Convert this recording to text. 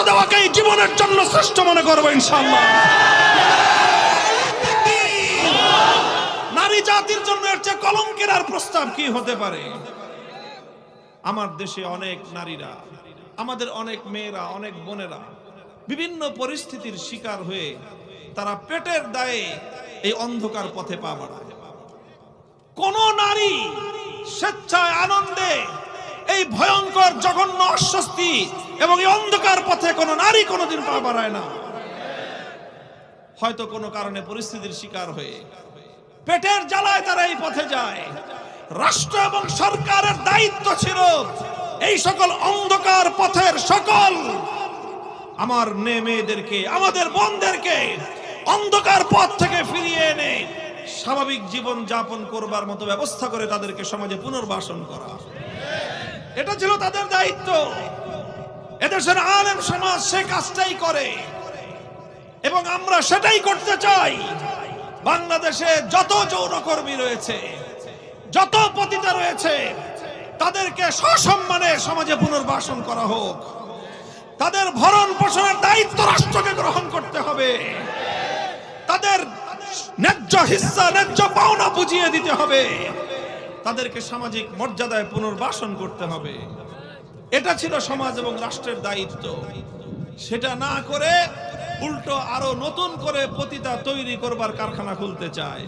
দেওয়াকেই জীবনের জন্য শ্রেষ্ঠ মনে করবো ইনশাআল্লাহ। নারী জাতির জন্য এর চেয়ে কলঙ্কের আর প্রস্তাব কি হতে পারে? আমার দেশে অনেক নারীরা, আমাদের অনেক মেয়েরা, অনেক বোনেরা বিভিন্ন পরিস্থিতির শিকার হয়ে তারা পেটের দায়ে এই অন্ধকার পথে পা বাড়ায়। কোন নারী স্বেচ্ছায় আনন্দে এই ভয়ঙ্কর জঘন্য অস্বস্তি এবং এই অন্ধকার পথে কোন নারী কোনোদিন পা বাড়ায় না। হয়তো কোনো কারণে পরিস্থিতির শিকার হয়ে পেটের জ্বালায় তারা এই পথে যায়। রাষ্ট্র এবং সরকারের দায়িত্ব ছিল এই সকল অন্ধকার পথের সকল আমার মেয়েদেরকে, আমাদের বোনদেরকে অন্ধকার পথ থেকে ফিরিয়ে এনে স্বাভাবিক জীবন যাপন করবার মতো ব্যবস্থা করে তাদেরকে সমাজে পুনর্বাসন করা। এটা ছিল তাদের দায়িত্ব। এদেশের আলেম সমাজ সে কাজটাই করে এবং আমরা সেটাই করতে চাই। বাংলাদেশে যত যৌনকর্মী রয়েছে, যত পতিতা রয়েছে, তাদেরকে সসম্মানে সমাজে পুনর্বাসন করা হোক। তাদের ভরণ পোষণের দায়িত্ব রাষ্ট্রকে গ্রহণ করতে হবে। তাদের ন্যায্য হিস্সা, ন্যায্য পাওনা বুঝিয়ে দিতে হবে। তাদেরকে সামাজিক মর্যাদায় পুনর্বাসন করতে হবে। এটা ছিল সমাজ এবং রাষ্ট্রের দায়িত্ব। সেটা না করে উল্টো আরো নতুন করে পতিতা তৈরি করবার কারখানা খুলতে চায়।